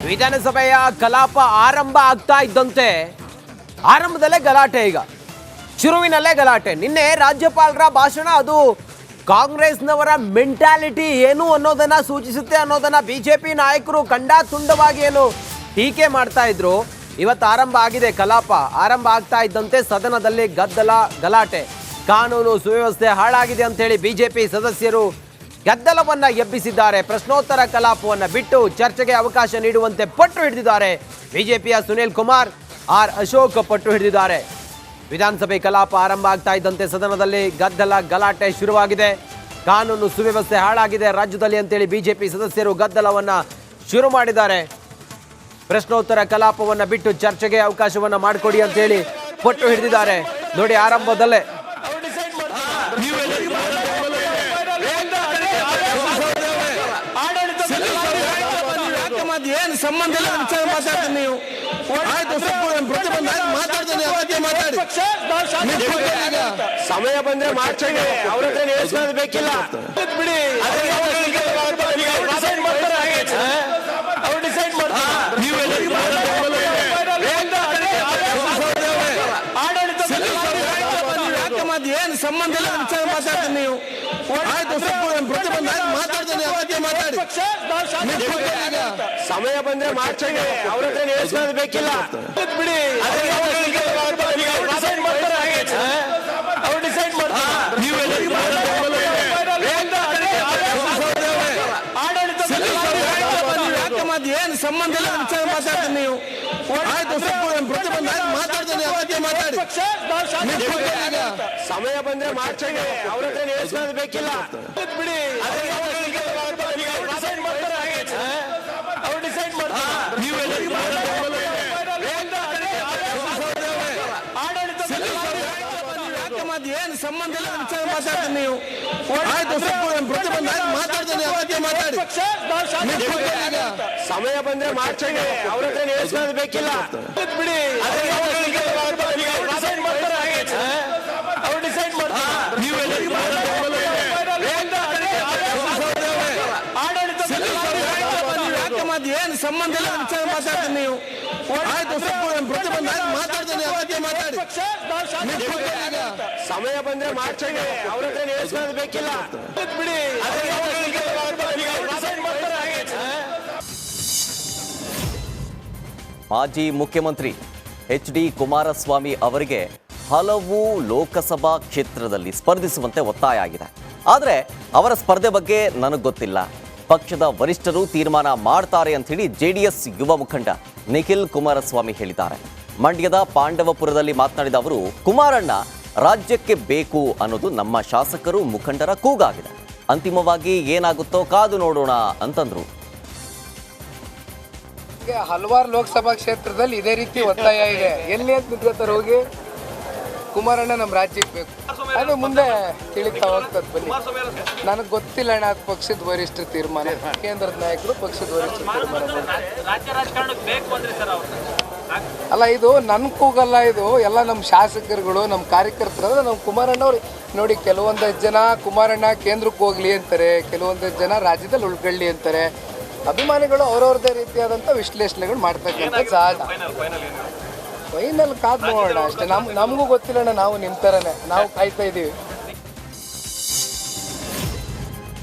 ವಿಧಾನಸಭೆಯ ಕಲಾಪ ಆರಂಭ ಆಗ್ತಾ ಇದ್ದಂತೆ ಆರಂಭದಲ್ಲೇ ಗಲಾಟೆ, ಈಗ ಶುರುವಿನಲ್ಲೇ ಗಲಾಟೆ. ನಿನ್ನೆ ರಾಜ್ಯಪಾಲರ ಭಾಷಣ ಅದು ಕಾಂಗ್ರೆಸ್ನವರ ಮೆಂಟಾಲಿಟಿ ಏನು ಅನ್ನೋದನ್ನ ಸೂಚಿಸುತ್ತೆ ಅನ್ನೋದನ್ನ ಬಿಜೆಪಿ ನಾಯಕರು ತುಂಡವಾಗಿ ಏನು ಟೀಕೆ ಮಾಡ್ತಾ ಇದ್ರು. ಇವತ್ತು ಆರಂಭ ಆಗಿದೆ ಕಲಾಪ. ಆರಂಭ ಆಗ್ತಾ ಇದ್ದಂತೆ ಸದನದಲ್ಲಿ ಗದ್ದಲ, ಗಲಾಟೆ. ಕಾನೂನು ಸುವ್ಯವಸ್ಥೆ ಹಾಳಾಗಿದೆ ಅಂತ ಹೇಳಿ ಬಿಜೆಪಿ ಸದಸ್ಯರು ಗದ್ದಲವನ್ನ ಎಬ್ಬಿಸಿದ್ದಾರೆ. ಪ್ರಶ್ನೋತ್ತರ ಕಲಾಪವನ್ನ ಬಿಟ್ಟು ಚರ್ಚೆಗೆ ಅವಕಾಶ ನೀಡುವಂತೆ ಪಟ್ಟು ಹಿಡಿದಿದ್ದಾರೆ. ಬಿಜೆಪಿಯ ಸುನೀಲ್ ಕುಮಾರ್, ಆರ್ ಅಶೋಕ್ ಪಟ್ಟು ಹಿಡಿದಿದ್ದಾರೆ. ವಿಧಾನಸಭೆ ಕಲಾಪ ಆರಂಭ ಆಗ್ತಾ ಇದ್ದಂತೆ ಸದನದಲ್ಲಿ ಗದ್ದಲ, ಗಲಾಟೆ ಶುರುವಾಗಿದೆ. ಕಾನೂನು ಸುವ್ಯವಸ್ಥೆ ಹಾಳಾಗಿದೆ ರಾಜ್ಯದಲ್ಲಿ ಅಂತೇಳಿ ಬಿಜೆಪಿ ಸದಸ್ಯರು ಗದ್ದಲವನ್ನ ಶುರು ಮಾಡಿದ್ದಾರೆ. ಪ್ರಶ್ನೋತ್ತರ ಕಲಾಪವನ್ನ ಬಿಟ್ಟು ಚರ್ಚೆಗೆ ಅವಕಾಶವನ್ನ ಮಾಡಿಕೊಡಿ ಅಂತ ಹೇಳಿ ಪಟ್ಟು ಹಿಡಿದಿದ್ದಾರೆ. ನೋಡಿ, ಆರಂಭದಲ್ಲೇ ಏನು ಸಂಬಂಧ ಇಲ್ಲ ವಿಚಾರ ಮಾತಾಡ್ತೀನಿ. ನೀವು ಸಮಯ ಬಂದ್ರೆ ಮಾಡ್ಸಂಗೆ ಅವ್ರ ಹತ್ರ ನೇಮಿಸ್ಕೊಳ್ಳೋದು ಬೇಕಿಲ್ಲ. ಬಿಡಿ, ಅವ್ರು ಡಿಸೈಡ್ ಮಾಡ್ತಾರೆ. ಏನು ಸಂಬಂಧ ಇಲ್ಲ ವಿಚಾರ ಮಾತಾಡ್ತೀನಿ. ನೀವು ಮಾತಾಡ್ತೀನಿ, ಅವತ್ತೇ ಮಾತಾಡಿ. ಸಮಯ ಬಂದ್ರೆ ಮಾಡ್ಸಂಗೆ ಅವ್ರ ಹತ್ರ ನೇಮಿಸ್ಕೊಳ್ಳೋದು ಬೇಕಿಲ್ಲ. ಬಿಡಿ, ಅವ್ರು ಡಿಸೈಡ್ ಮಾಡ್ತಾರೆ. ಏನು ಸಂಬಂಧ ಇಲ್ಲ ವಿಚಾರ ಮಾತಾಡ್ತೀನಿ. ನೀವು ಮಾತಾಡ್ತೀನಿ, ಅವತ್ತೇ ಮಾತಾಡಿ. ಸಮಯ ಬಂದ್ರೆ ಮಾಡ್ಸಂಗೆ ಅವ್ರ ಹತ್ರ ನೇಮಿಸ್ಕೊಳ್ಳೋದು ಬೇಕಿಲ್ಲ. ಬಿಡಿ, ಅವ್ರು ಡಿಸೈಡ್ ಮಾಡ್ತಾರೆ. ಏನು ಸಂಬಂಧ ಇಲ್ಲ ವಿಚಾರ ಮಾತಾಡ್ತೀನಿ. ನೀವು ಮಾತಾಡ್ತೀನಿ, ಅವತ್ತೇ ಮಾತಾಡಿ. ಸಮಯ ಬಂದ್ರೆ ಮಾಡ್ಸಂಗೆ ಅವ್ರ ಹತ್ರ ನೇಮಿಸ್ಕೊಳ್ಳೋದು ಬೇಕಿಲ್ಲ. ಬಿಡಿ, ಅವ್ರು ಡಿಸೈಡ್ ಮಾಡ್ತಾರೆ. ಏನು ಸಂಬಂಧ ಇಲ್ಲ ವಿಚಾರ ಮಾತಾಡ್ತೀನಿ. ನೀವು ಮಾತಾಡ್ತೀನಿ, ಅವತ್ತೇ ಮಾತಾಡಿ. ಸಮಯ ಬಂದ್ರೆ ಮಾಡ್ಸಂಗೆ ಅವ್ರ ಹತ್ರ ನೇಮಿಸ್ಕೊಳ್ಳೋದು ಬೇಕಿಲ್ಲ. ಬಿಡಿ, ಮಾಜಿ ಮುಖ್ಯಮಂತ್ರಿ ಎಚ್.ಡಿ. ಕುಮಾರಸ್ವಾಮಿ ಅವರಿಗೆ ಹಲವು ಲೋಕಸಭಾ ಕ್ಷೇತ್ರದಲ್ಲಿ ಸ್ಪರ್ಧಿಸುವಂತೆ ಒತ್ತಾಯ ಆಗಿದೆ. ಆದರೆ ಅವರ ಸ್ಪರ್ಧೆ ಬಗ್ಗೆ ನನಗೆ ಗೊತ್ತಿಲ್ಲ, ಪಕ್ಷದ ವರಿಷ್ಠರು ತೀರ್ಮಾನ ಮಾಡ್ತಾರೆ ಅಂತ ಹೇಳಿ ಜೆಡಿಎಸ್ ಯುವ ಮುಖಂಡ ನಿಖಿಲ್ ಕುಮಾರಸ್ವಾಮಿ ಹೇಳಿದ್ದಾರೆ. ಮಂಡ್ಯದ ಪಾಂಡವಪುರದಲ್ಲಿ ಮಾತನಾಡಿದ ಅವರು, ಕುಮಾರಣ್ಣ ರಾಜ್ಯಕ್ಕೆ ಬೇಕು ಅನ್ನೋದು ನಮ್ಮ ಶಾಸಕರು ಮುಖಂಡರ ಕೂಗಾಗಿದೆ. ಅಂತಿಮವಾಗಿ ಏನಾಗುತ್ತೋ ಕಾದು ನೋಡೋಣ ಅಂತಂದ್ರು. ಹಲವಾರು ಲೋಕಸಭಾ ಕ್ಷೇತ್ರದಲ್ಲಿ ಇದೇ ರೀತಿ ಒತ್ತಾಯ ಇದೆ. ಎಲ್ಲಿ ಅಂತ ನಿಂತ್ಕೋತಾರೆ ಹೋಗಿ, ಕುಮಾರಣ್ಣ ನಮ್ಮ ರಾಜ್ಯಕ್ಕೆ ಬೇಕು. ಅದು ಮುಂದೆ ತಿಳಿತಾ ಹೋಗ್ತದೆ. ಬನ್ನಿ, ನನಗೆ ಗೊತ್ತಿಲ್ಲ ಅಣ್ಣ, ಅದು ಪಕ್ಷದ ವರಿಷ್ಠರ ತೀರ್ಮಾನ. ಕೇಂದ್ರದ ನಾಯಕರು ಪಕ್ಷದ ವರಿಷ್ಠರ ತೀರ್ಮಾನ. ಅಲ್ಲ, ಇದು ನನ್ನ ಕೂಗಲ್ಲ, ಇದು ಎಲ್ಲ ನಮ್ಮ ಶಾಸಕರುಗಳು, ನಮ್ಮ ಕಾರ್ಯಕರ್ತರು. ನಮ್ಮ ಕುಮಾರಣ್ಣ ಅವ್ರು ನೋಡಿ, ಕೆಲವೊಂದಷ್ಟು ಜನ ಕುಮಾರಣ್ಣ ಕೇಂದ್ರಕ್ಕೆ ಹೋಗ್ಲಿ ಅಂತಾರೆ, ಕೆಲವೊಂದಷ್ಟು ಜನ ರಾಜ್ಯದಲ್ಲಿ ಉಳ್ಕೊಳ್ಳಿ ಅಂತಾರೆ. ಅಭಿಮಾನಿಗಳು ಅವ್ರವ್ರದೇ ರೀತಿಯಾದಂಥ ವಿಶ್ಲೇಷಣೆಗಳು ಮಾಡ್ತಕ್ಕಂಥ ಸಹಜ. ಫೈನಲ್ ಕಾದು ನೋಡೋಣ ಅಷ್ಟೇ. ನಮಗೂ ಗೊತ್ತಿಲ್ಲಣ್ಣ, ನಾವು ನಿಮ್ಮ ಥರನೇ ನಾವು ಕಾಯ್ತಾ ಇದ್ದೀವಿ.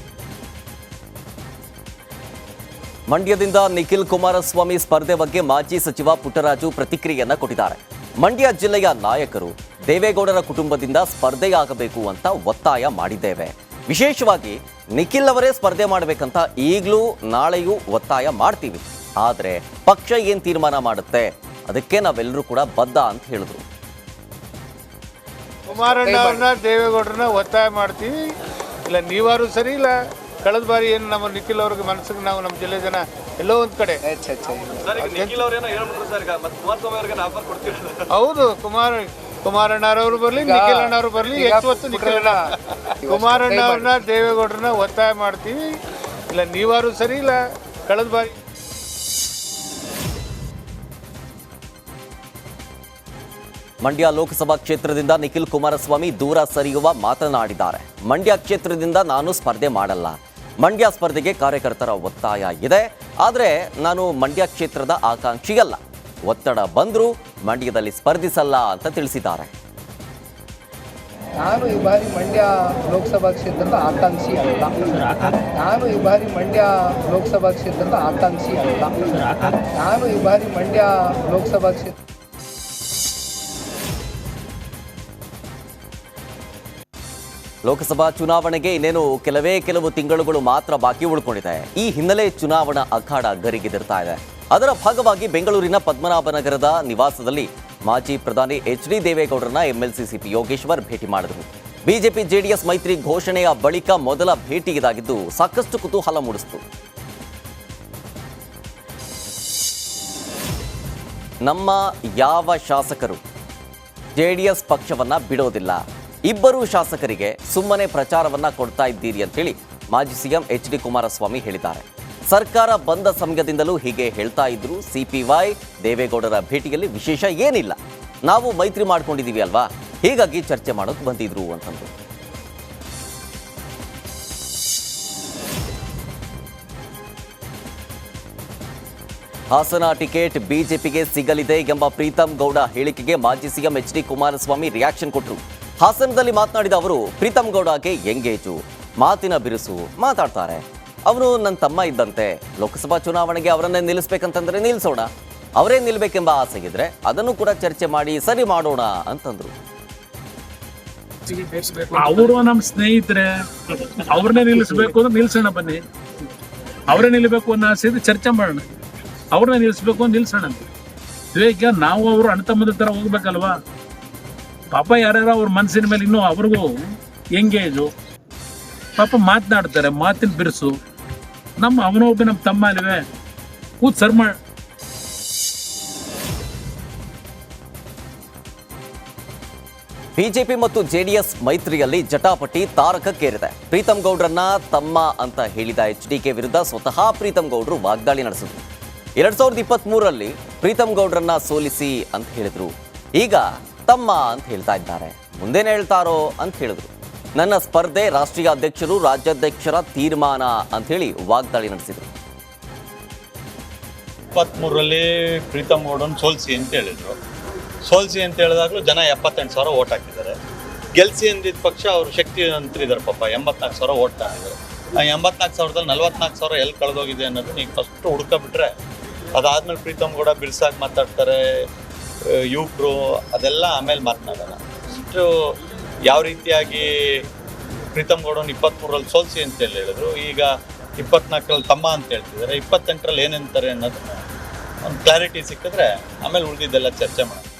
ಮಂಡ್ಯದಿಂದ ನಿಖಿಲ್ ಕುಮಾರಸ್ವಾಮಿ ಸ್ಪರ್ಧೆ ಬಗ್ಗೆ ಮಾಜಿ ಸಚಿವ ಪುಟ್ಟರಾಜು ಪ್ರತಿಕ್ರಿಯೆಯನ್ನ ಕೊಟ್ಟಿದ್ದಾರೆ. ಮಂಡ್ಯ ಜಿಲ್ಲೆಯ ನಾಯಕರು ದೇವೇಗೌಡರ ಕುಟುಂಬದಿಂದ ಸ್ಪರ್ಧೆಯಾಗಬೇಕು ಅಂತ ಒತ್ತಾಯ ಮಾಡಿದ್ದೇವೆ. ವಿಶೇಷವಾಗಿ ನಿಖಿಲ್ ಅವರೇ ಸ್ಪರ್ಧೆ ಮಾಡಬೇಕಂತ ಈಗಲೂ ನಾಳೆಯೂ ಒತ್ತಾಯ ಮಾಡ್ತೀವಿ. ಆದರೆ ಪಕ್ಷ ಏನು ತೀರ್ಮಾನ ಮಾಡುತ್ತೆ ಅದಕ್ಕೆ ನಾವೆಲ್ಲರೂ ಕೂಡ ಬದ್ಧ ಅಂತ ಹೇಳಿದ್ರು. ಕುಮಾರಣ್ಣ ಅವ್ರನ್ನ, ದೇವೇಗೌಡರನ್ನ ಒತ್ತಾಯ ಮಾಡ್ತೀವಿ. ಇಲ್ಲ ನೀವಾರು ಸರಿ ಇಲ್ಲ. ಕಳೆದ ಬಾರಿ ಏನು ನಮ್ಮ ನಿಖಿಲ್ ಅವ್ರಿಗೆ ಮನಸ್ಸಿಗೆ ನಾವು ನಮ್ಮ ಜಿಲ್ಲೆ ಜನ ಎಲ್ಲೋ ಒಂದ್ ಕಡೆ ಹೌದು, ಕುಮಾರಣ್ಣವ್ರು ಬರಲಿ, ನಿಖಿಲ್ ಅಣ್ಣವ್ರು ಬರಲಿ, ಹೆಚ್ಚು ನಿಖಿಲ್ ಅಣ್ಣ, ಕುಮಾರಣ್ಣ ಅವ್ರನ್ನ, ದೇವೇಗೌಡರನ್ನ ಒತ್ತಾಯ ಮಾಡ್ತೀವಿ. ಇಲ್ಲ ನೀವಾರು ಸರಿ ಇಲ್ಲ. ಕಳೆದ ಬಾರಿ ಮಂಡ್ಯ ಲೋಕಸಭಾ ಕ್ಷೇತ್ರದಿಂದ ನಿಖಿಲ್ ಕುಮಾರಸ್ವಾಮಿ ದೂರ ಸರಿಯುವ ಮಾತನಾಡಿದ್ದಾರೆ. ಮಂಡ್ಯ ಕ್ಷೇತ್ರದಿಂದ ನಾನು ಸ್ಪರ್ಧೆ ಮಾಡಲ್ಲ, ಮಂಡ್ಯ ಸ್ಪರ್ಧೆಗೆ ಕಾರ್ಯಕರ್ತರ ಒತ್ತಾಯ ಇದೆ. ಆದರೆ ನಾನು ಮಂಡ್ಯ ಕ್ಷೇತ್ರದ ಆಕಾಂಕ್ಷಿಯಲ್ಲ, ಒತ್ತಡ ಬಂದರೂ ಮಂಡ್ಯದಲ್ಲಿ ಸ್ಪರ್ಧಿಸಲ್ಲ ಅಂತ ತಿಳಿಸಿದ್ದಾರೆ. ನಾನು ಈ ಬಾರಿ ಮಂಡ್ಯ ಲೋಕಸಭಾ ಕ್ಷೇತ್ರದ ಆಕಾಂಕ್ಷಿ ಅಲ್ಲ. ನಾನು ಈ ಬಾರಿ ಮಂಡ್ಯ ಲೋಕಸಭಾ ಕ್ಷೇತ್ರದ ಆಕಾಂಕ್ಷಿ ಅಲ್ಲ. ನಾನು ಈ ಬಾರಿ ಮಂಡ್ಯ ಲೋಕಸಭಾ ಕ್ಷೇತ್ರ ಲೋಕಸಭಾ ಚುನಾವಣೆಗೆ ಇನ್ನೇನು ಕೆಲವು ತಿಂಗಳುಗಳು ಮಾತ್ರ ಬಾಕಿ ಉಳ್ಕೊಂಡಿದೆ. ಈ ಹಿನ್ನೆಲೆ ಚುನಾವಣಾ ಅಖಾಡ ಗರಿಗೆದರ್ತಾ ಇದೆ. ಅದರ ಭಾಗವಾಗಿ ಬೆಂಗಳೂರಿನ ಪದ್ಮನಾಭನಗರದ ನಿವಾಸದಲ್ಲಿ ಮಾಜಿ ಪ್ರಧಾನಿ ಎಚ್.ಡಿ. ದೇವೇಗೌಡರನ್ನ ಎಂಎಲ್ಸಿ ಸಿಪಿ ಯೋಗೇಶ್ವರ್ ಭೇಟಿ ಮಾಡಿದರು. ಬಿಜೆಪಿ ಜೆಡಿಎಸ್ ಮೈತ್ರಿ ಘೋಷಣೆಯ ಬಳಿಕ ಮೊದಲ ಭೇಟಿ ಇದಾಗಿದ್ದು ಸಾಕಷ್ಟು ಕುತೂಹಲ ಮೂಡಿಸಿತು. ನಮ್ಮ ಯಾವ ಶಾಸಕರು ಜೆಡಿಎಸ್ ಪಕ್ಷವನ್ನ ಬಿಡೋದಿಲ್ಲ, ಇಬ್ಬರು ಶಾಸಕರಿಗೆ ಸುಮ್ಮನೆ ಪ್ರಚಾರವನ್ನ ಕೊಡ್ತಾ ಇದ್ದೀರಿ ಅಂತ ಹೇಳಿ ಮಾಜಿ ಸಿಎಂ ಎಚ್.ಡಿ. ಕುಮಾರಸ್ವಾಮಿ ಹೇಳಿದ್ದಾರೆ. ಸರ್ಕಾರ ಬಂದ ಸಮಯದಿಂದಲೂ ಹೀಗೆ ಹೇಳ್ತಾ ಇದ್ರು. ಸಿಪಿವೈ ದೇವೇಗೌಡರ ಭೇಟಿಯಲ್ಲಿ ವಿಶೇಷ ಏನಿಲ್ಲ, ನಾವು ಮೈತ್ರಿ ಮಾಡ್ಕೊಂಡಿದೀವಿ ಅಲ್ವಾ, ಹೀಗಾಗಿ ಚರ್ಚೆ ಮಾಡೋಕೆ ಬಂದಿದ್ರು ಅಂತಂದ್ರು. ಹಾಸನ ಟಿಕೆಟ್ ಬಿಜೆಪಿಗೆ ಸಿಗಲಿದೆ ಎಂಬ ಪ್ರೀತಂ ಗೌಡ ಹೇಳಿಕೆಗೆ ಮಾಜಿ ಸಿಎಂ ಎಚ್.ಡಿ. ಕುಮಾರಸ್ವಾಮಿ ರಿಯಾಕ್ಷನ್ ಕೊಟ್ಟರು. ಹಾಸನದಲ್ಲಿ ಮಾತನಾಡಿದ ಅವರು, ಪ್ರೀತಂ ಗೌಡಗೆ ಎಂಗೇಜು, ಮಾತಿನ ಬಿರುಸು, ಮಾತಾಡ್ತಾರೆ. ಅವನು ನನ್ನ ತಮ್ಮ ಇದ್ದಂತೆ, ಲೋಕಸಭಾ ಚುನಾವಣೆಗೆ ಅವರನ್ನೇ ನಿಲ್ಲಿಸ್ಬೇಕಂತಂದ್ರೆ ನಿಲ್ಲಿಸೋಣ, ಅವರೇ ನಿಲ್ಬೇಕೆಂಬ ಆಸೆ ಇದ್ರೆ ಅದನ್ನು ಕೂಡ ಚರ್ಚೆ ಮಾಡಿ ಸರಿ ಮಾಡೋಣ ಅಂತಂದ್ರು. ಅವರು ನಮ್ಮ ಸ್ನೇಹಿತರೆ, ಅವ್ರನ್ನೇ ನಿಲ್ಲಿಸ್ಬೇಕು ಅಂದ್ರೆ ನಿಲ್ಸೋಣ, ಬನ್ನಿ ಅವರೇ ನಿಲ್ಬೇಕು ಅನ್ನೋ ಆಸೆ ಇದ್ರೆ ಚರ್ಚೆ ಮಾಡೋಣ, ಅವ್ರನ್ನೇ ನಿಲ್ಲಿಸ್ಬೇಕು ಅಂತ ನಿಲ್ಸೋಣ ಅಂತ. ಈಗ ನಾವು ಅವರು ಅಣ್ತಮ್ಮದ ತರ ಹೋಗ್ಬೇಕಲ್ವಾ. ಪಾಪ ಯಾರ್ಯಾರ ಅವ್ರ ಮನಸ್ಸಿನ ಮೇಲೆ ಇನ್ನೂ ಅವ್ರಿಗೂ ಎಂಗೇಜು, ಪಾಪ ಮಾತನಾಡ್ತಾರೆ, ಮಾತಿನ ಬಿರುಸು. ಅವನೊಬ್ಬ ನಮ್ಮ ತಮ್ಮ ಅಲ್ವೇ, ಕೂತ್ ಸರ್ ಮಾಡಿ. ಬಿಜೆಪಿ ಮತ್ತು ಜೆಡಿಎಸ್ ಮೈತ್ರಿಯಲ್ಲಿ ಜಟಾಪಟಿ ತಾರಕಕ್ಕೇರಿದೆ. ಪ್ರೀತಂ ಗೌಡ್ರನ್ನ ತಮ್ಮ ಅಂತ ಹೇಳಿದ ಎಚ್.ಡಿ.ಕೆ ವಿರುದ್ಧ ಸ್ವತಃ ಪ್ರೀತಂ ಗೌಡ್ರು ವಾಗ್ದಾಳಿ ನಡೆಸಿದ್ರು. 2023ರಲ್ಲಿ ಪ್ರೀತಂ ಗೌಡ್ರನ್ನ ಸೋಲಿಸಿ ಅಂತ ಹೇಳಿದ್ರು. ಈಗ ತಮ್ಮ ಅಂತ ಹೇಳ್ತಾ ಇದ್ದಾರೆ. ಮುಂದೇನು ಹೇಳ್ತಾರೋ ಅಂತ ಹೇಳಿದ್ರು. ನನ್ನ ಸ್ಪರ್ಧೆ ರಾಷ್ಟ್ರೀಯ ಅಧ್ಯಕ್ಷರು ರಾಜ್ಯಾಧ್ಯಕ್ಷರ ತೀರ್ಮಾನ ಅಂತ ಹೇಳಿ ವಾಗ್ದಾಳಿ ನಡೆಸಿದ್ರು. 23ರಲ್ಲಿ ಪ್ರೀತಂ ಗೌಡನ್ ಸೋಲ್ಸಿ ಅಂತ ಹೇಳಿದ್ರು. ಸೋಲ್ಸಿ ಅಂತ ಹೇಳಿದಾಗಲೂ ಜನ 78,000 ಓಟ್ ಹಾಕಿದ್ದಾರೆ. ಗೆಲ್ಸಿ ಅಂದಿದ್ದ ಪಕ್ಷ ಅವರು ಶಕ್ತಿವಂತರಿದ್ದಾರೆ, ಪಾಪ 84,000 ಓಟ್ ಹಾಕಿದ್ದಾರೆ. ಆ 84,000ದಲ್ಲಿ 44,000 ಎಲ್ಲಿ ಕಳೆದೋಗಿದೆ ಅನ್ನೋದು ನೀವು ಫಸ್ಟ್ ಹುಡ್ಕೊಬಿಟ್ರೆ, ಅದಾದ್ಮೇಲೆ ಪ್ರೀತಂ ಗೌಡ ಬಿರ್ಸಾಗಿ ಮಾತಾಡ್ತಾರೆ, ಯುವಕರು ಅದೆಲ್ಲ ಆಮೇಲೆ ಮಾತನಾಡೋಣ. ಅಷ್ಟು ಯಾವ ರೀತಿಯಾಗಿ ಪ್ರೀತಂ ಗೌಡನ್ 23ರಲ್ಲಿ ಸೋಲ್ಸಿ ಅಂತ ಹೇಳಿದ್ರು, ಈಗ 24ರಲ್ಲಿ ತಮ್ಮ ಅಂತ ಹೇಳ್ತಿದ್ದಾರೆ, 28ರಲ್ಲಿ ಏನಂತಾರೆ ಅನ್ನೋದು ಒಂದು ಕ್ಲಾರಿಟಿ ಸಿಕ್ಕಿದ್ರೆ ಆಮೇಲೆ ಉಳಿದಿದ್ದೆಲ್ಲ ಚರ್ಚೆ ಮಾಡೋಣ.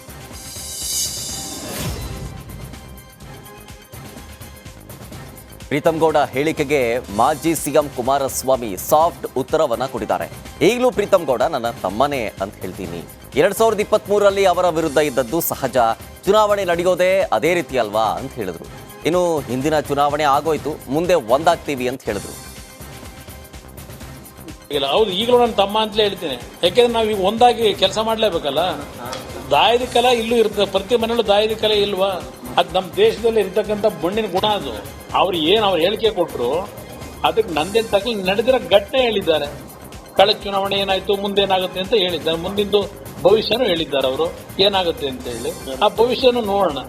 ಪ್ರೀತಂ ಗೌಡ ಹೇಳಿಕೆಗೆ ಮಾಜಿ ಸಿಎಂ ಕುಮಾರಸ್ವಾಮಿ ಸಾಫ್ಟ್ ಉತ್ತರವನ್ನ ಕೊಟ್ಟಿದ್ದಾರೆ. ಈಗಲೂ ಪ್ರೀತಂ ಗೌಡ ನನ್ನ ತಮ್ಮನೇ ಅಂತ ಹೇಳ್ತೀನಿ. 2023ರಲ್ಲಿ ಅವರ ವಿರುದ್ಧ ಇದ್ದದ್ದು ಸಹಜ, ಚುನಾವಣೆ ನಡೆಯೋದೇ ಅದೇ ರೀತಿ ಅಲ್ವಾ ಅಂತ ಹೇಳಿದ್ರು. ಇನ್ನು ಹಿಂದಿನ ಚುನಾವಣೆ ಆಗೋಯ್ತು, ಮುಂದೆ ಒಂದಾಗ್ತೀವಿ ಅಂತ ಹೇಳಿದ್ರು. ಇಲ್ಲ, ಹೌದು, ಈಗಲೂ ನನ್ನ ತಮ್ಮ ಅಂತಲೇ ಹೇಳ್ತೀನಿ. ಯಾಕೆಂದ್ರೆ ನಾವು ಈಗ ಒಂದಾಗಿ ಕೆಲಸ ಮಾಡ್ಲೇಬೇಕಲ್ಲ. ದಾಯದಿ ಕಲೆ ಇಲ್ಲೂ ಇರ್ತದೆ, ಪ್ರತಿ ಮನೆಯಲ್ಲೂ ದಾಯದಿ ಕಲೆ ಇಲ್ವಾ? ಅದು ನಮ್ಮ ದೇಶದಲ್ಲಿ ಇರ್ತಕ್ಕಂಥ ಮಣ್ಣಿನ ಗುಣ. ಅದು ಅವ್ರು ಹೇಳಿಕೆ ಕೊಟ್ಟರು, ಅದಕ್ಕೆ ನಂದೇನು ತಕ್ಕಲಿ ನಡೆದಿರೋ ಘಟನೆ ಹೇಳಿದ್ದಾರೆ. ಕಳೆದ ಚುನಾವಣೆ ಏನಾಯ್ತು, ಮುಂದೇನಾಗುತ್ತೆ ಅಂತ ಹೇಳಿದ್ದಾರೆ. ಮುಂದಿಂದು ಭವಿಷ್ಯನೂ ಹೇಳಿದ್ದಾರೆ ಅವರು, ಏನಾಗುತ್ತೆ ಅಂತ ಹೇಳಿ. ಆ ಭವಿಷ್ಯನೂ ನೋಡೋಣ.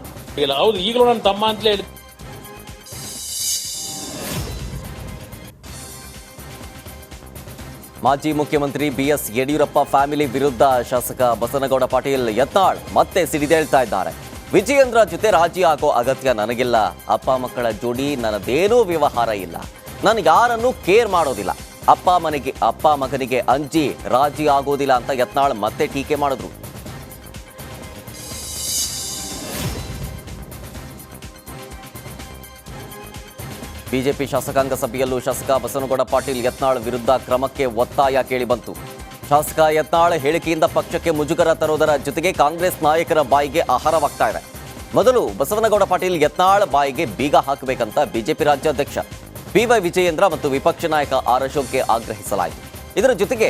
ಇಲ್ಲ, ಹೌದು, ಈಗಲೂ ನನ್ನ ತಮ್ಮ ಅಂತಲೇ ಹೇಳಿ. ಮಾಜಿ ಮುಖ್ಯಮಂತ್ರಿ ಬಿಎಸ್ ಯಡಿಯೂರಪ್ಪ ಫ್ಯಾಮಿಲಿ ವಿರುದ್ಧ ಶಾಸಕ ಬಸನಗೌಡ ಪಾಟೀಲ್ ಯತ್ನಾಳ್ ಮತ್ತೆ ಸಿಡಿದೇಳ್ತಾ ಇದ್ದಾರೆ. ವಿಜಯೇಂದ್ರ ಜೊತೆ ರಾಜಿ ಆಗೋ ಅಗತ್ಯ ನನಗಿಲ್ಲ, ಅಪ್ಪ ಮಕ್ಕಳ ಜೋಡಿ ನನ್ನದೇನೂ ವ್ಯವಹಾರ ಇಲ್ಲ, ನಾನು ಯಾರನ್ನೂ ಕೇರ್ ಮಾಡೋದಿಲ್ಲ, ಅಪ್ಪ ಮಗನಿಗೆ ಅಂಜಿ ರಾಜಿ ಆಗೋದಿಲ್ಲ ಅಂತ ಯತ್ನಾಳ್ ಮತ್ತೆ ಟೀಕೆ ಮಾಡಿದ್ರು. ಬಿಜೆಪಿ ಶಾಸಕಾಂಗ ಸಭೆಯಲ್ಲೂ ಶಾಸಕ ಬಸನಗೌಡ ಪಾಟೀಲ್ ಯತ್ನಾಳ್ ವಿರುದ್ಧ ಕ್ರಮಕ್ಕೆ ಒತ್ತಾಯ ಕೇಳಿಬಂತು. ಶಾಸಕ ಯತ್ನಾಳ್ ಹೇಳಿಕೆಯಿಂದ ಪಕ್ಷಕ್ಕೆ ಮುಜುಗರ ತರೋದರ ಜೊತೆಗೆ ಕಾಂಗ್ರೆಸ್ ನಾಯಕರ ಬಾಯಿಗೆ ಆಹಾರವಾಗ್ತಾ ಇದೆ. ಮೊದಲು ಬಸವನಗೌಡ ಪಾಟೀಲ್ ಯತ್ನಾಳ್ ಬಾಯಿಗೆ ಬೀಗ ಹಾಕಬೇಕಂತ ಬಿಜೆಪಿ ರಾಜ್ಯಾಧ್ಯಕ್ಷ ಬಿವೈ ವಿಜಯೇಂದ್ರ ಮತ್ತು ವಿಪಕ್ಷ ನಾಯಕ ಆರ್ ಅಶೋಕ್ಗೆ ಆಗ್ರಹಿಸಲಾಯಿತು. ಇದರ ಜೊತೆಗೆ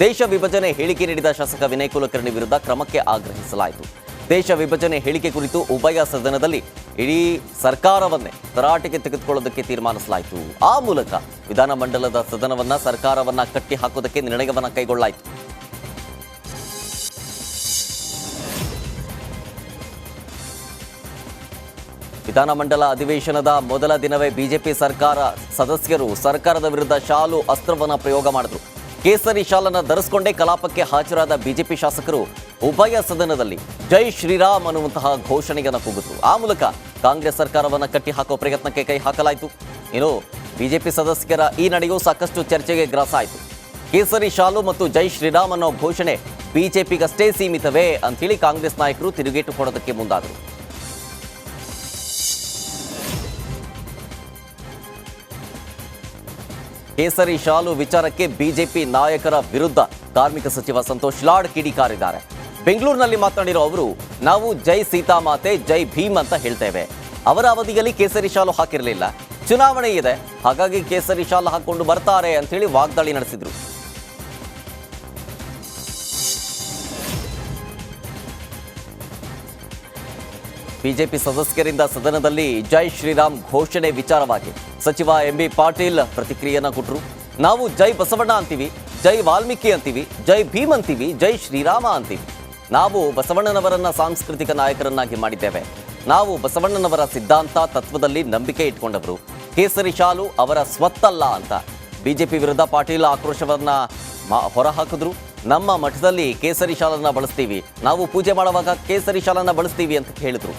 ದೇಶ ವಿಭಜನೆ ಹೇಳಿಕೆ ನೀಡಿದ ಶಾಸಕ ವಿನಯ್ ಕುಲಕರ್ಣಿ ವಿರುದ್ಧ ಕ್ರಮಕ್ಕೆ ಆಗ್ರಹಿಸಲಾಯಿತು. ದೇಶ ವಿಭಜನೆ ಹೇಳಿಕೆ ಕುರಿತು ಉಭಯ ಸದನದಲ್ಲಿ ಇಡೀ ಸರ್ಕಾರವನ್ನೇ ತರಾಟೆಗೆ ತೆಗೆದುಕೊಳ್ಳೋದಕ್ಕೆ ತೀರ್ಮಾನಿಸಲಾಯಿತು. ಆ ಮೂಲಕ ವಿಧಾನಮಂಡಲದ ಸದನವನ್ನ ಸರ್ಕಾರವನ್ನ ಕಟ್ಟಿ ಹಾಕೋದಕ್ಕೆ ನಿರ್ಣಯವನ್ನ ಕೈಗೊಳ್ಳಲಾಯಿತು. ವಿಧಾನಮಂಡಲ ಅಧಿವೇಶನದ ಮೊದಲ ದಿನವೇ ಬಿಜೆಪಿ ಸದಸ್ಯರು ಸರ್ಕಾರದ ವಿರುದ್ಧ ಶಾಲು ಅಸ್ತ್ರವನ್ನ ಪ್ರಯೋಗ ಮಾಡಿದ್ರು. ಕೇಸರಿ ಶಾಲನ್ನ ಧರಿಸಿಕೊಂಡೇ ಕಲಾಪಕ್ಕೆ ಹಾಜರಾದ ಬಿಜೆಪಿ ಶಾಸಕರು ಉಭಯ ಸದನದಲ್ಲಿ ಜೈ ಶ್ರೀರಾಮ್ ಅನ್ನುವಂತಹ ಘೋಷಣೆಯನ್ನು ಕೂಗಿದ್ರು. ಆ ಮೂಲಕ ಕಾಂಗ್ರೆಸ್ ಸರ್ಕಾರವನ್ನು ಕಟ್ಟಿ ಹಾಕೋ ಪ್ರಯತ್ನಕ್ಕೆ ಕೈ ಹಾಕಲಾಯಿತು. ಇನ್ನು ಬಿಜೆಪಿ ಸದಸ್ಯರ ಈ ನಡೆಯೂ ಸಾಕಷ್ಟು ಚರ್ಚೆಗೆ ಗ್ರಾಸ ಆಯಿತು. ಕೇಸರಿ ಶಾಲು ಮತ್ತು ಜೈ ಶ್ರೀರಾಮ್ ಅನ್ನೋ ಘೋಷಣೆ ಬಿಜೆಪಿಗಷ್ಟೇ ಸೀಮಿತವೇ ಅಂತ ಹೇಳಿ ಕಾಂಗ್ರೆಸ್ ನಾಯಕರು ತಿರುಗೇಟು ಕೊಡೋದಕ್ಕೆ ಮುಂದಾದರು. ಕೇಸರಿ ಶಾಲು ವಿಚಾರಕ್ಕೆ ಬಿಜೆಪಿ ನಾಯಕರ ವಿರುದ್ಧ ಕಾರ್ಮಿಕ ಸಚಿವ ಸಂತೋಷ್ ಲಾಡ್ ಕಿಡಿಕಾರಿದ್ದಾರೆ. ಬೆಂಗಳೂರಿನಲ್ಲಿ ಮಾತನಾಡಿರೋ ಅವರು, ನಾವು ಜೈ ಸೀತಾಮಾತೆ ಜೈ ಭೀಮ್ ಅಂತ ಹೇಳ್ತೇವೆ. ಅವರ ಅವಧಿಯಲ್ಲಿ ಕೇಸರಿ ಶಾಲು ಹಾಕಿರಲಿಲ್ಲ, ಚುನಾವಣೆ ಇದೆ, ಹಾಗಾಗಿ ಕೇಸರಿ ಶಾಲು ಹಾಕೊಂಡು ಬರ್ತಾರೆ ಅಂತ ಹೇಳಿ ವಾಗ್ದಾಳಿ ನಡೆಸಿದ್ರು. ಬಿಜೆಪಿ ಸದಸ್ಯರಿಂದ ಸದನದಲ್ಲಿ ಜೈ ಶ್ರೀರಾಮ್ ಘೋಷಣೆ ವಿಚಾರವಾಗಿ ಸಚಿವ ಎಂಬಿ ಪಾಟೀಲ್ ಪ್ರತಿಕ್ರಿಯೆಯನ್ನ ಕೊಟ್ಟರು. ನಾವು ಜೈ ಬಸವಣ್ಣ ಅಂತೀವಿ, ಜೈ ವಾಲ್ಮೀಕಿ ಅಂತೀವಿ, ಜೈ ಭೀಮ್ ಅಂತೀವಿ, ಜೈ ಶ್ರೀರಾಮ ಅಂತೀವಿ. ನಾವು ಬಸವಣ್ಣನವರನ್ನ ಸಾಂಸ್ಕೃತಿಕ ನಾಯಕರನ್ನಾಗಿ ಮಾಡಿದ್ದೇವೆ. ನಾವು ಬಸವಣ್ಣನವರ ಸಿದ್ಧಾಂತ ತತ್ವದಲ್ಲಿ ನಂಬಿಕೆ ಇಟ್ಕೊಂಡವರು. ಕೇಸರಿ ಶಾಲು ಅವರ ಸ್ವತ್ತಲ್ಲ ಅಂತ ಬಿಜೆಪಿ ವಿರುದ್ಧ ಪಾಟೀಲ್ ಆಕ್ರೋಶವನ್ನ ಹೊರಹಾಕಿದ್ರು. ನಮ್ಮ ಮಠದಲ್ಲಿ ಕೇಸರಿ ಶಾಲನ್ನ ಬಳಸ್ತೀವಿ, ನಾವು ಪೂಜೆ ಮಾಡುವಾಗ ಕೇಸರಿ ಶಾಲನ್ನ ಬಳಸ್ತೀವಿ ಅಂತ ಹೇಳಿದ್ರು.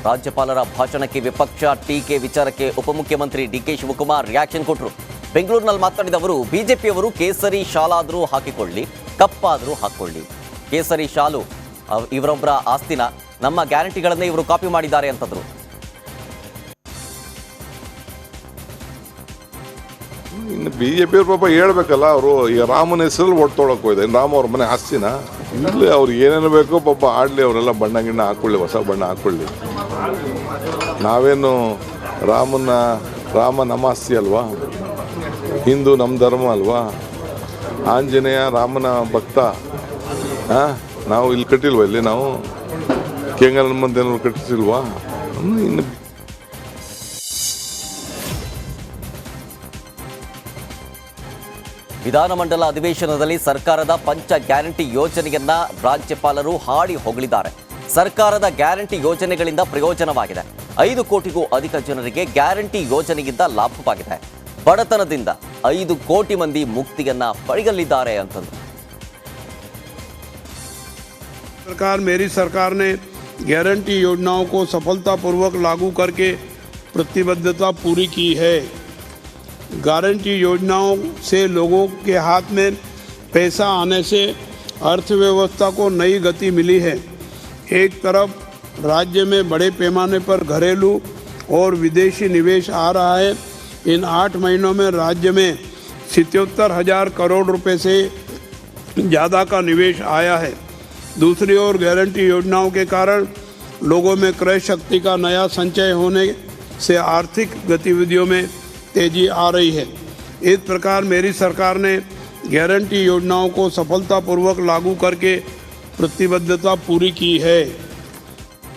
ರಾಜ್ಯಪಾಲರ ಭಾಷಣಕ್ಕೆ ವಿಪಕ್ಷ ಟೀಕೆ ವಿಚಾರಕ್ಕೆ ಉಪಮುಖ್ಯಮಂತ್ರಿ ಡಿಕೆ ಶಿವಕುಮಾರ್ ರಿಯಾಕ್ಷನ್ ಕೊಟ್ಟರು. ಬೆಂಗಳೂರಿನಲ್ಲಿ ಮಾತನಾಡಿದ ಅವರು, ಬಿಜೆಪಿಯವರು ಕೇಸರಿ ಶಾಲಾದರೂ ಹಾಕಿಕೊಳ್ಳಿ, ಕಪ್ಪಾದರೂ ಹಾಕೊಳ್ಳಿ. ಕೇಸರಿ ಶಾಲು ಇವರೊಬ್ಬರ ಆಸ್ತಿನ, ನಮ್ಮ ಗ್ಯಾರಂಟಿಗಳನ್ನೇ ಇವರು ಕಾಪಿ ಮಾಡಿದ್ದಾರೆ ಅಂತಂದ್ರು. ಇನ್ನು ಬಿಜೆಪಿ ಅವ್ರ ಪಾಪ ಹೇಳ್ಬೇಕಲ್ಲ, ಅವರು ಈಗ ರಾಮನ ಹೆಸರಲ್ಲಿ ಓಟ್ ತೊಗೊಳಕ್ ಹೋಯ್ದೆ. ರಾಮ ಅವ್ರ ಮನೆ ಆಸ್ತಿನ ಇಲ್ಲಿ ಅವ್ರು ಏನೇನು ಬೇಕೋ ಪಾಪ ಆಡ್ಲಿ, ಅವರೆಲ್ಲ ಬಣ್ಣ ಗಿಣ್ಣ ಹಾಕೊಳ್ಳಿ, ಹೊಸ ಬಣ್ಣ ಹಾಕೊಳ್ಳಿ. ನಾವೇನು ರಾಮ ನಮ್ಮ ಆಸ್ತಿ ಅಲ್ವಾ, ಹಿಂದೂ ನಮ್ಮ ಧರ್ಮ ಅಲ್ವಾ, ಆಂಜನೇಯ ರಾಮನ ಭಕ್ತ. ನಾವು ಇಲ್ಲಿ ಕಟ್ಟಿಲ್ವಾ, ಇಲ್ಲಿ ನಾವು ಕೆಂಗಲ್ ಮಂದಿ ಕಟ್ಟಿಸಿಲ್ವಾ? ಇನ್ನು ವಿಧಾನಮಂಡಲ ಅಧಿವೇಶನದಲ್ಲಿ ಸರ್ಕಾರದ ಪಂಚ ಗ್ಯಾರಂಟಿ ಯೋಜನೆಯನ್ನ ರಾಜ್ಯಪಾಲರು ಹಾಡಿ ಹೊಗಳಿದ್ದಾರೆ. ಸರ್ಕಾರದ ಗ್ಯಾರಂಟಿ ಯೋಜನೆಗಳಿಂದ ಪ್ರಯೋಜನವಾಗಿದೆ. 5 ಕೋಟಿಗೂ ಅಧಿಕ ಜನರಿಗೆ ಗ್ಯಾರಂಟಿ ಯೋಜನೆಯಿಂದ ಲಾಭವಾಗಿದೆ. ಬಡತನದಿಂದ 5 ಕೋಟಿ ಮಂದಿ ಮುಕ್ತಿಯನ್ನ ಪಡೆಯಲಿದ್ದಾರೆ ಅಂತಂದ್ರು. मेरी सरकार ने गारंटी योजनाओं को सफलतापूर्वक लागू करके प्रतिबद्धता पूरी की है। गारंटी योजनाओं से लोगों के हाथ में पैसा आने से अर्थव्यवस्था को नई गति मिली है। एक तरफ राज्य में बड़े पैमाने पर घरेलू और विदेशी निवेश आ रहा है। इन 8 महीनों में राज्य में 77,000 करोड़ रुपए से ज़्यादा का निवेश आया है। दूसरी ओर गारंटी योजनाओं के कारण लोगों में क्रय शक्ति का नया संचय होने से आर्थिक गतिविधियों में तेजी आ रही है। इस प्रकार मेरी सरकार ने गारंटी योजनाओं को सफलतापूर्वक लागू करके प्रतिबद्धता पूरी की है।